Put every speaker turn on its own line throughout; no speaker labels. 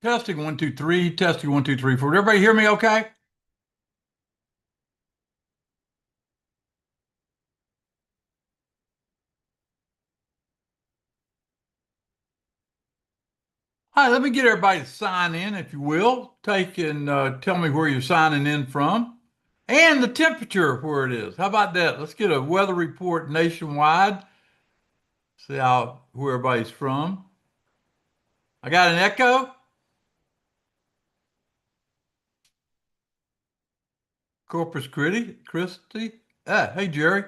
Testing one, two, three. Testing one, two, three, four. Did everybody hear me okay? Hi, let me get everybody to sign in, if you will. Take and tell me where you're signing in from and the temperature where it is. How about that? Let's get a weather report nationwide. See where everybody's from. I got an echo. Christi. Hey, Jerry.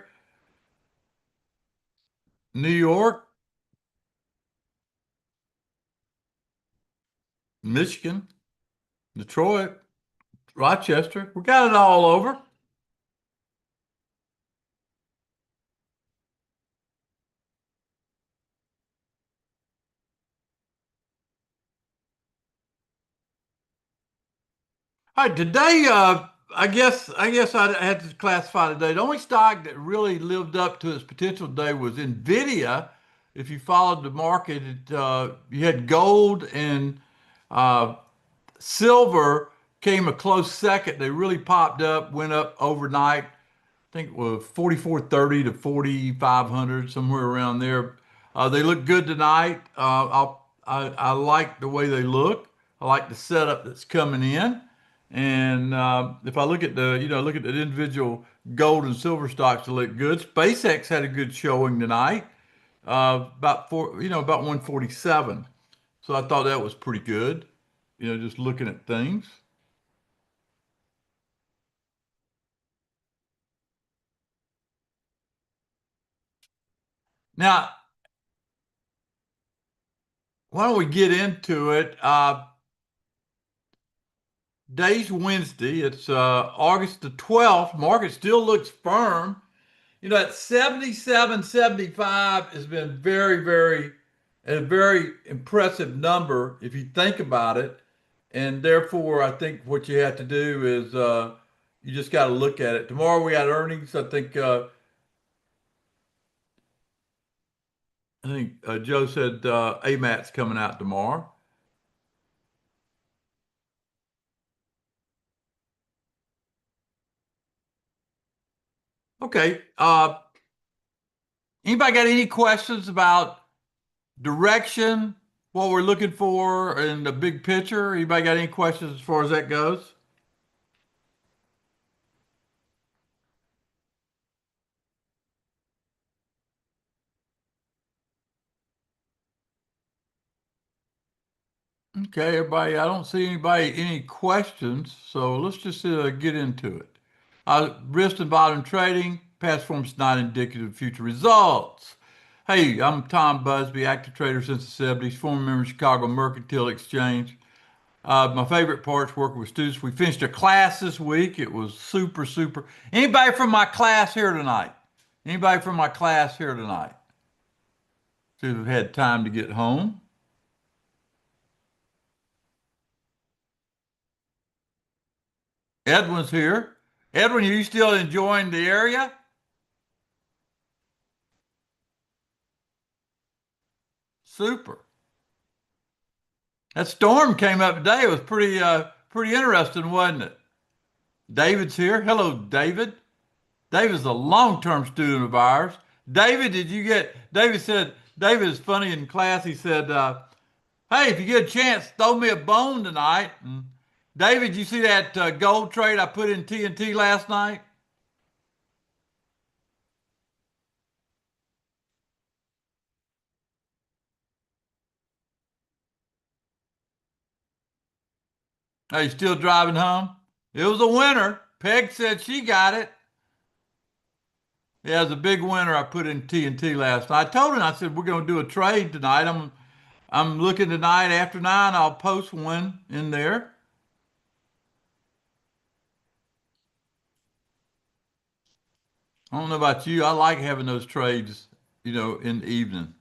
New York, Michigan, Detroit, Rochester. We got it all over. All right, today, I guess I had to classify today. The only stock that really lived up to its potential today was Nvidia. If you followed the market, you had gold and uh, silver came a close second. They really popped up, went up overnight. I think it was 4430 to 4500, somewhere around there. They look good tonight. I like the way they look. I like the setup that's coming in. And if I look at look at the individual gold and silver stocks that look good. SpaceX had a good showing tonight, about 147. So I thought that was pretty good. Just looking at things. Now, why don't we get into it? Day's Wednesday. It's August the 12th. Market still looks firm. At 77.75 has been a very impressive number if you think about it. And therefore, I think what you have to do is you just got to look at it. Tomorrow we got earnings. I think Joe said AMAT's coming out tomorrow. Okay. Anybody got any questions about direction, what we're looking for in the big picture? Anybody got any questions as far as that goes? Okay, everybody, I don't see any questions, so let's just get into it. Risk and volume trading, past performance not indicative of future results. Hey, I'm Tom Busby, active trader since the 70s, former member of Chicago Mercantile Exchange. My favorite part's working with students. We finished a class this week. It was super, super. Anybody from my class here tonight? Anybody from my class here tonight? Who've had time to get home? Edwin's here. Edwin, are you still enjoying the area? Super. That storm came up today. It was pretty interesting, wasn't it? David's here. Hello, David. David's a long-term student of ours. David said, David is funny in class. He said, hey, if you get a chance, throw me a bone tonight. And David, you see that gold trade I put in TNT last night? Are you still driving home? It was a winner. Peg said she got it. Yeah, it was a big winner I put in TNT last night. I told him, I said, we're going to do a trade tonight. I'm looking tonight after 9. I'll post one in there. I don't know about you. I like having those trades, in the evening.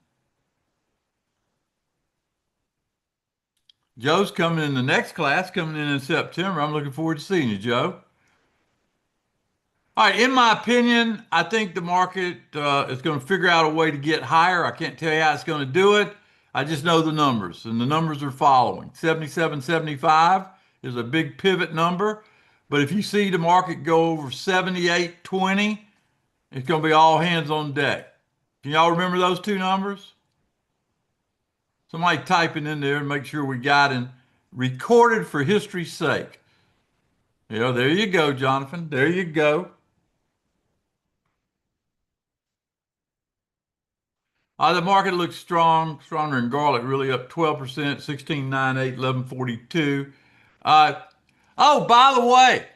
Joe's coming in the next class, coming in September. I'm looking forward to seeing you, Joe. All right, in my opinion, I think the market is going to figure out a way to get higher. I can't tell you how it's going to do it. I just know the numbers, and the numbers are following. 77.75 is a big pivot number, but if you see the market go over 78.20, it's going to be all hands on deck. Can y'all remember those two numbers? Somebody type it in there and make sure we got it recorded for history's sake. There you go, Jonathan. There you go. The market looks strong, stronger in garlic, really up 12%, 16.98, 11.42. Uh, oh, by the way,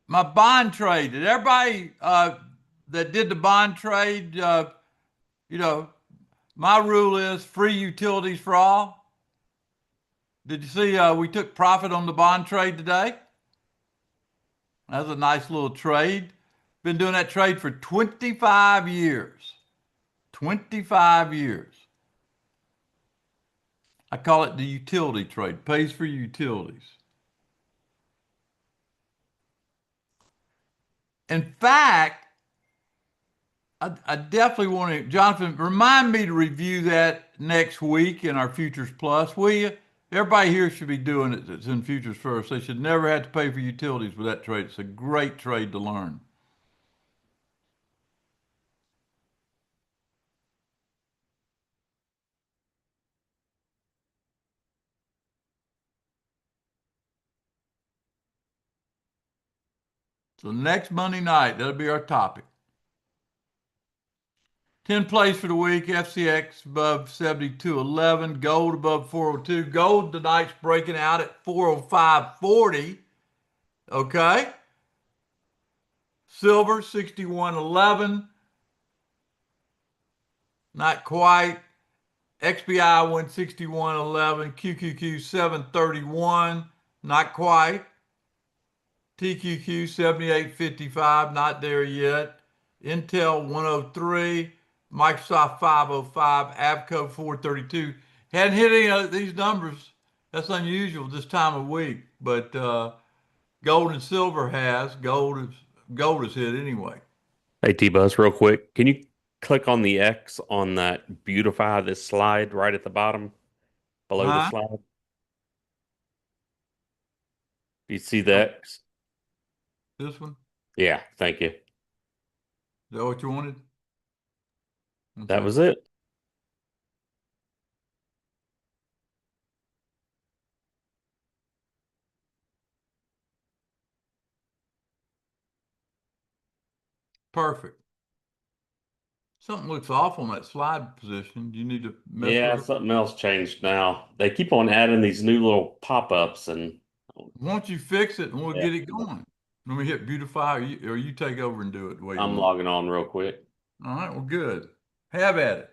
my bond trade. Did everybody that did the bond trade, you know, my rule is free utilities for all. Did you see we took profit on the bond trade today? That's a nice little trade. Been doing that trade for 25 years. 25 years. I call it the utility trade. Pays for utilities. In fact, I definitely want to, Jonathan, remind me to review that next week in our Futures Plus, will you? Everybody here should be doing it that's in Futures First. They should never have to pay for utilities with that trade. It's a great trade to learn. So next Monday night, that'll be our topic. 10 plays for the week, FCX above 72.11, gold above 402. Gold tonight's breaking out at 405.40. Okay. Silver 61.11. Not quite. XBI 161.11. QQQ 731. Not quite. TQQ 78.55. Not there yet. Intel 103. Microsoft 505, Avco 432. Hadn't hit any of these numbers. That's unusual this time of week, but gold and silver has. Gold is hit anyway.
Hey T-Buzz, real quick, can you click on the X on that beautify this slide right at the bottom below the
Huh?
slide? You see the
Oh,
X?
this one?
Yeah, thank you.
Is that what you wanted?
That
Okay.
was it.
Perfect. Something looks off on that slide position. Do you need to mess
Yeah,
with it?
something else changed now. They keep on adding these new little pop-ups and
Why don't you fix it and we'll
yeah,
get it going? Let me hit beautify or you take over and do it the way you
I'm
want.
logging on real quick.
All right, well, good. Have at it.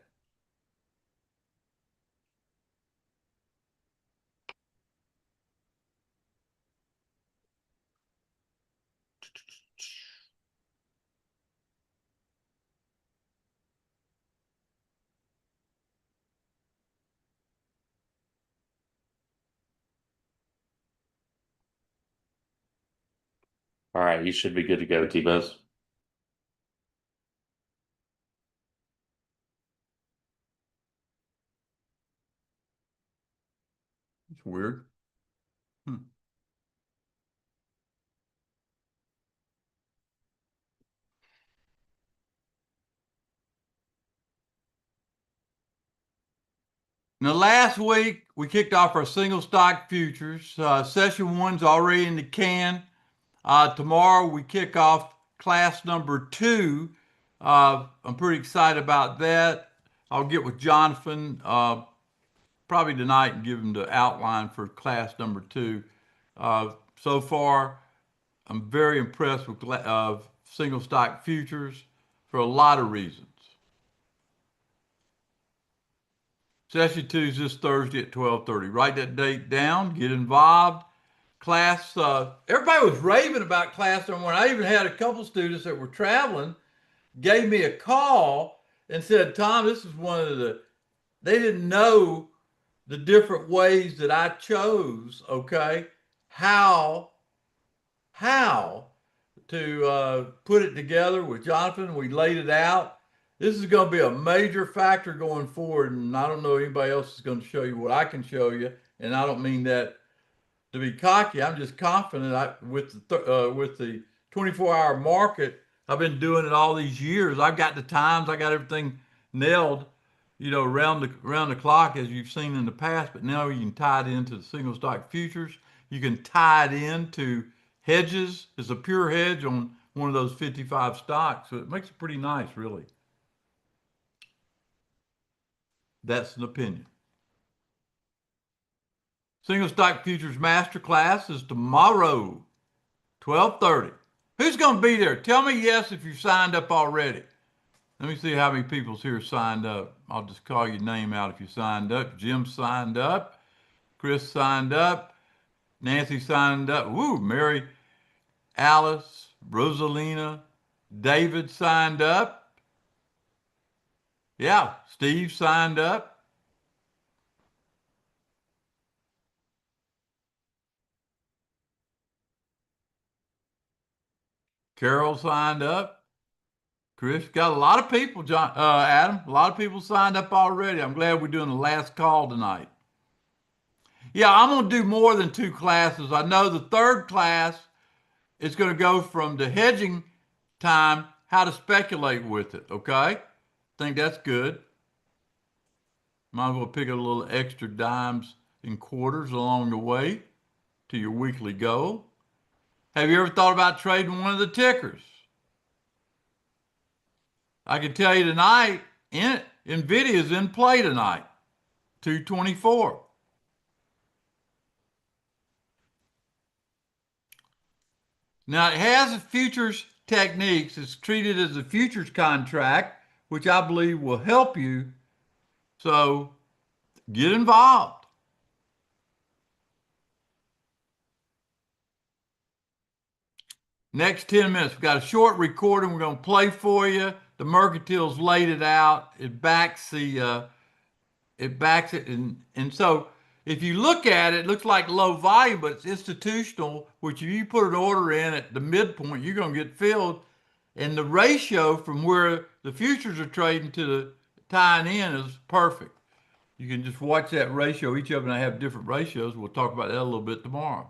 All right, you should be good to go, T-Buzz.
It's weird. Hmm. Now, last week we kicked off our single stock futures. Session one's already in the can. Tomorrow we kick off class number two. I'm pretty excited about that. I'll get with Jonathan probably tonight and give him the outline for class number two. So far, I'm very impressed with single stock futures for a lot of reasons. Session two is this Thursday at 12:30. Write that date down. Get involved. Class. Everybody was raving about class number one. I even had a couple students that were traveling gave me a call and said, "Tom, this is one of the." They didn't know the different ways that I chose. Okay, how how to put it together with Jonathan. We laid it out. this is going to be a major factor going forward, and I don't know anybody else is going to show you what I can show you, and I don't mean that to be cocky. I'm just confident with the 24-hour market. I've been doing it all these years. I've got the times. I got everything nailed, around the clock as you've seen in the past. But now you can tie it into the single stock futures. You can tie it into hedges. It's a pure hedge on one of those 55 stocks. So it makes it pretty nice, really. That's an opinion. Single stock futures masterclass is tomorrow, 12:30. Who's going to be there? Tell me yes if you've signed up already. Let me see how many people's here signed up. I'll just call your name out if you signed up. Jim signed up. Chris signed up. Nancy signed up. Woo, Mary, Alice, Rosalina, David signed up. Yeah, Steve signed up. Carol signed up. Chris, got a lot of people, Adam, a lot of people signed up already. I'm glad we're doing the last call tonight. Yeah, I'm going to do more than two classes. I know the third class is going to go from the hedging time, how to speculate with it. Okay? Think that's good. Might as well pick a little extra dimes and quarters along the way to your weekly goal. Have you ever thought about trading one of the tickers? I can tell you tonight, NVIDIA is in play tonight, 224. Now it has futures techniques. It's treated as a futures contract, which I believe will help you. So get involved. Next 10 minutes, we've got a short recording we're going to play for you. The Mercantile's laid it out. It backs it, and so if you look at it, it looks like low volume, but it's institutional, which if you put an order in at the midpoint, you're going to get filled. And the ratio from where the futures are trading to the tying in is perfect. You can just watch that ratio. Each of them have different ratios. We'll talk about that a little bit tomorrow.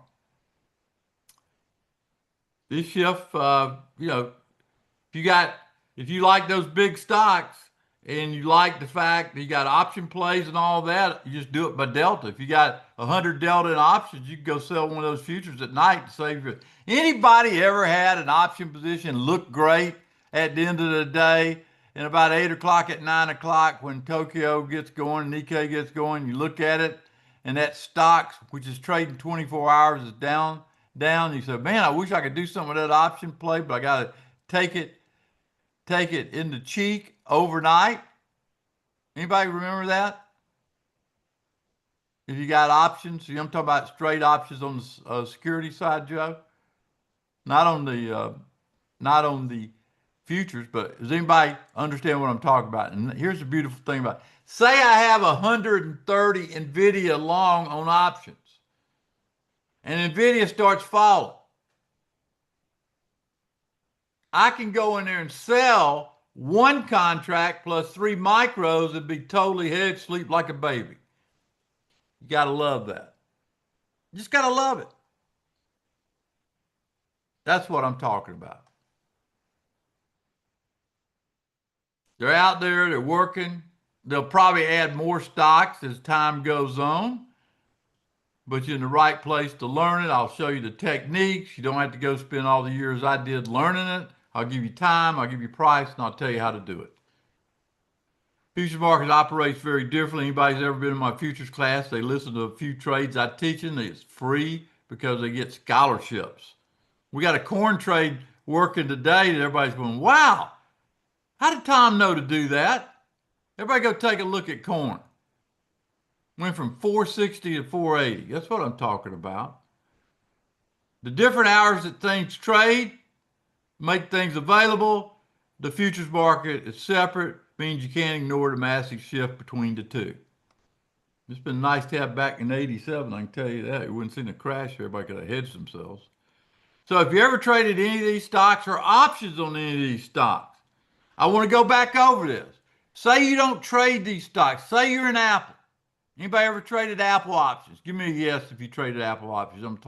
This shift, if you got if you like those big stocks and you like the fact that you got option plays and all that, you just do it by delta. If you got 100 delta in options, you can go sell one of those futures at night to save you. Anybody ever had an option position look great at the end of the day? And about 8 o'clock at 9 o'clock when Tokyo gets going, Nikkei gets going, you look at it and that stocks, which is trading 24 hours, is down. You say, man, I wish I could do some of that option play, but I got to take it in the cheek overnight. Anybody remember that? If you got options, I'm talking about straight options on the security side, Joe. Not on the futures, but does anybody understand what I'm talking about? And here's the beautiful thing about it. Say I have 130 NVIDIA long on options, and NVIDIA starts falling. I can go in there and sell one contract plus 3 micros and be totally hedged, sleep like a baby. You got to love that. You just got to love it. That's what I'm talking about. They're out there, they're working. They'll probably add more stocks as time goes on, but you're in the right place to learn it. I'll show you the techniques. You don't have to go spend all the years I did learning it. I'll give you time, I'll give you price, and I'll tell you how to do it. Futures market operates very differently. Anybody's ever been in my futures class, they listen to a few trades I teach them. It's free because they get scholarships. We got a corn trade working today that everybody's going, wow, how did Tom know to do that? Everybody go take a look at corn. Went from 460 to 480. That's what I'm talking about. The different hours that things trade make things available. The futures market is separate, means you can't ignore the massive shift between the two. It's been nice to have back in 87, I can tell you that. You wouldn't seen a crash, everybody could have hedged themselves. So if you ever traded any of these stocks or options on any of these stocks, I want to go back over this. Say you don't trade these stocks. Say you're in Apple. Anybody ever traded Apple options? Give me a yes if you traded Apple options. I'm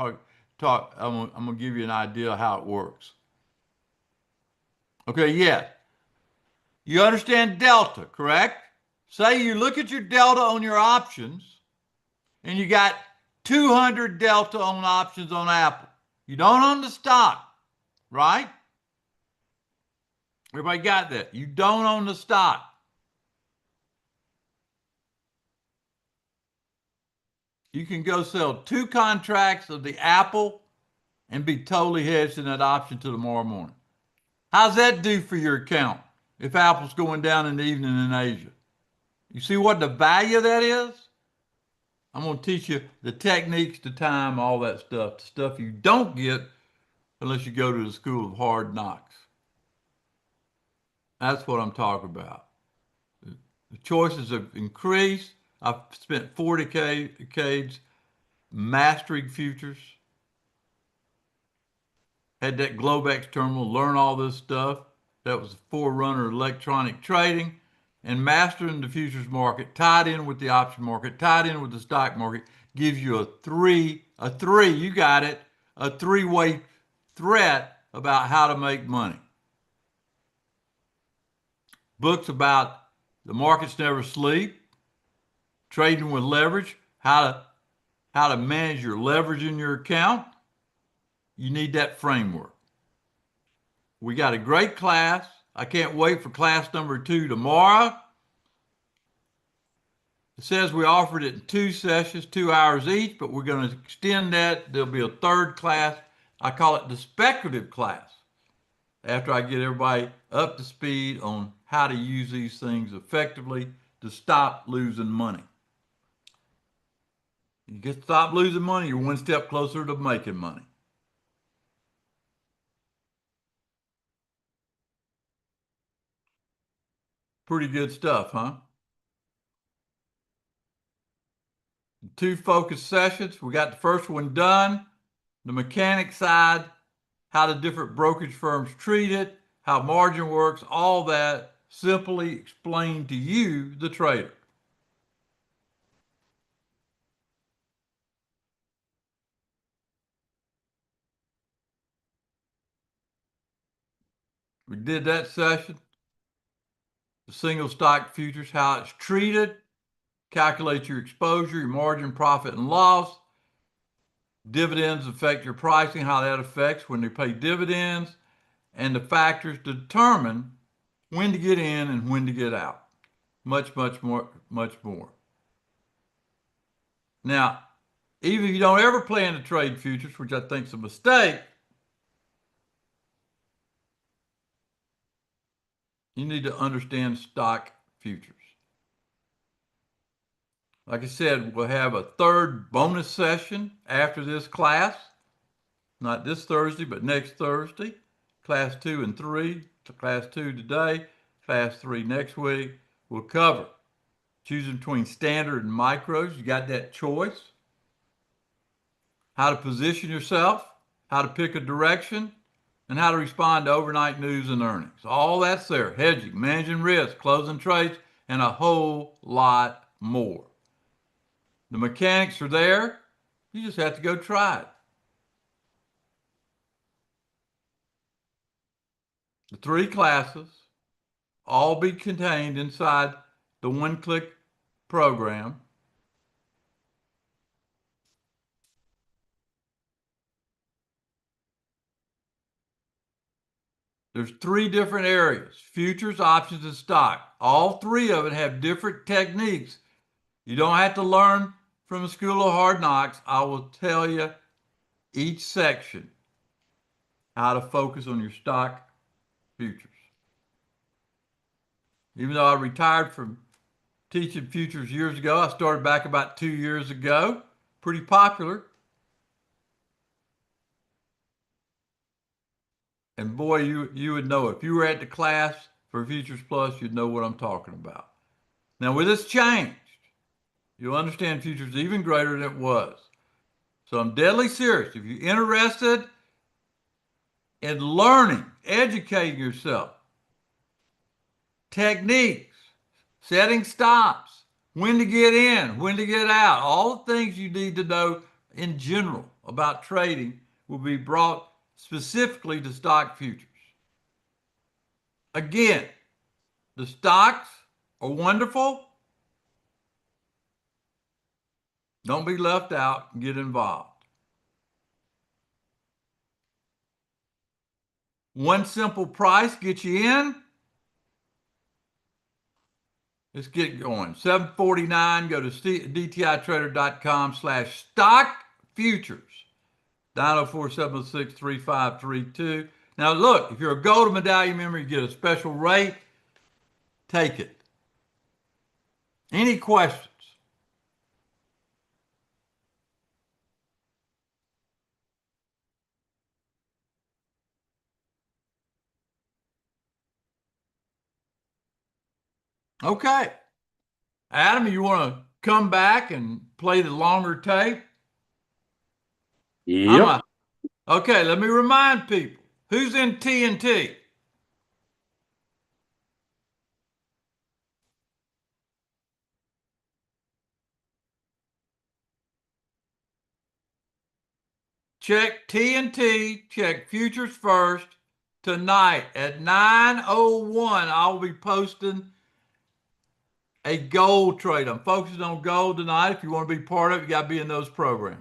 gonna give you an idea of how it works. Okay, yes. You understand delta, correct? Say you look at your delta on your options and you got 200 delta on options on Apple. You don't own the stock, right? Everybody got that? You don't own the stock. You can go sell two contracts of the Apple and be totally hedged in that option till tomorrow morning. How's that do for your account if Apple's going down in the evening in Asia? You see what the value of that is? I'm going to teach you the techniques, the time, all that stuff, the stuff you don't get unless you go to the school of hard knocks. That's what I'm talking about. The choices have increased. I've spent 40 decades mastering futures, had that Globex terminal, learn all this stuff. That was the forerunner of electronic trading. And mastering the futures market, tied in with the option market, tied in with the stock market, gives you you got it, a three-way threat about how to make money. Books about the markets never sleep, trading with leverage, how to manage your leverage in your account. You need that framework. We got a great class. I can't wait for class number 2 tomorrow. It says we offered it in 2 sessions, 2 hours each, but we're going to extend that. There'll be a third class. I call it the speculative class. After I get everybody up to speed on how to use these things effectively to stop losing money. You get to stop losing money, you're one step closer to making money. Pretty good stuff, huh? 2 focus sessions. We got the first one done. The mechanic side, how the different brokerage firms treat it, how margin works, all that simply explained to you, the trader. We did that session. The single stock futures, how it's treated, calculate your exposure, your margin, profit, and loss. Dividends affect your pricing, how that affects when they pay dividends, and the factors determine when to get in and when to get out. Much, much more, much more. Now, even if you don't ever plan to trade futures, which I think is a mistake, you need to understand stock futures. Like I said, we'll have a third bonus session after this class. Not this Thursday, but next Thursday. Class 2 and 3. Class 2 today, class 3 next week. We'll cover choosing between standard and micros. You got that choice. How to position yourself, how to pick a direction, and how to respond to overnight news and earnings. All that's there. Hedging, managing risk, closing trades, and a whole lot more. The mechanics are there. You just have to go try it. The 3 classes all be contained inside the one-click program. There's 3 different areas: futures, options, and stock. All 3 of it have different techniques. You don't have to learn from the School of Hard Knocks. I will tell you each section how to focus on your stock futures. Even though I retired from teaching futures years ago, I started back about 2 years ago. Pretty popular. And boy, you would know it. If you were at the class for Futures Plus, you'd know what I'm talking about. Now, with this change, you'll understand futures even greater than it was. So I'm deadly serious. If you're interested in learning, educating yourself, techniques, setting stops, when to get in, when to get out, all the things you need to know in general about trading will be brought specifically to stock futures. Again, the stocks are wonderful. Don't be left out. Get involved. One simple price gets you in. Let's get going. 749. Go to dtitrader.com/stock futures. 904-706-3532. Now look, if you're a gold medallion member, you get a special rate. Take it. Any questions? Okay. Adam, you want to come back and play the longer tape?
Yep.
Okay, let me remind people. Who's in TNT? Check TNT, check futures first. Tonight at 9:01, I'll be posting a gold trade. I'm focusing on gold tonight. If you want to be part of it, you got to be in those programs.